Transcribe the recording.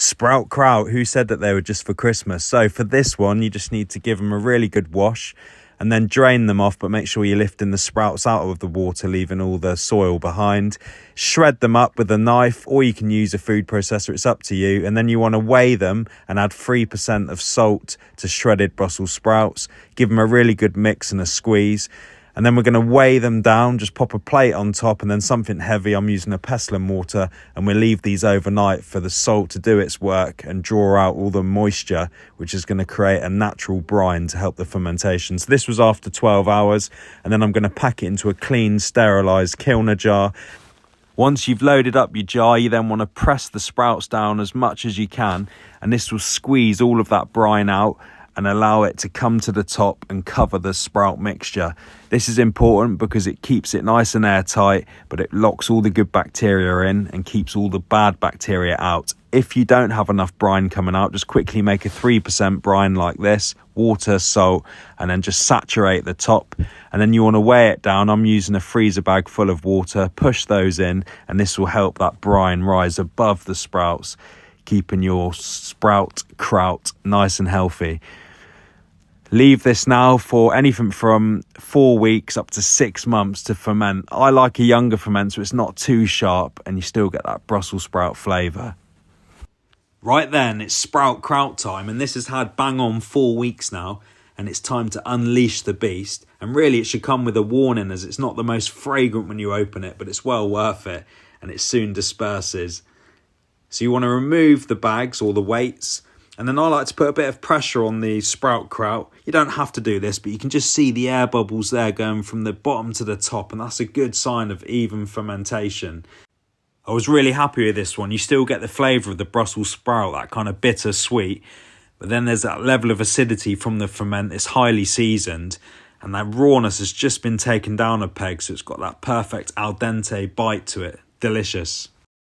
Sproutkraut, who said that they were just for Christmas? So for this one, you just need to give them a really good wash and then drain them off, but make sure you're lifting the sprouts out of the water, leaving all the soil behind. Shred them up with a knife, or you can use a food processor, it's up to you. And then you want to weigh them and add 3% of salt to shredded Brussels sprouts. Give them a really good mix and a squeeze. And then we're going to weigh them down, just pop a plate on top and then something heavy. I'm using a pestle and mortar, and we'll leave these overnight for the salt to do its work and draw out all the moisture, which is going to create a natural brine to help the fermentation. So this was after 12 hours, and then I'm going to pack it into a clean, sterilised kilner jar. Once you've loaded up your jar, you then want to press the sprouts down as much as you can, and this will squeeze all of that brine out and allow it to come to the top and cover the sprout mixture. This is important because it keeps it nice and airtight, but it locks all the good bacteria in and keeps all the bad bacteria out. If you don't have enough brine coming out, just quickly make a 3% brine like this, water, salt, and then just saturate the top. And then you want to weigh it down. I'm using a freezer bag full of water, push those in, and this will help that brine rise above the sprouts, keeping your Sproutkraut nice and healthy. Leave this now for anything from 4 weeks up to 6 months to ferment. I like a younger ferment so it's not too sharp and you still get that Brussels sprout flavour. Right then, it's Sproutkraut time, and this has had bang on 4 weeks now, and it's time to unleash the beast. And really it should come with a warning, as it's not the most fragrant when you open it, but it's well worth it, and it soon disperses. So you want to remove the bags or the weights, and then I like to put a bit of pressure on the Sproutkraut. You don't have to do this, but you can just see the air bubbles there going from the bottom to the top, and that's a good sign of even fermentation. I was really happy with this one. You still get the flavour of the Brussels sprout, that kind of bitter sweet, but then there's that level of acidity from the ferment. It's highly seasoned, and that rawness has just been taken down a peg, so it's got that perfect al dente bite to it. Delicious.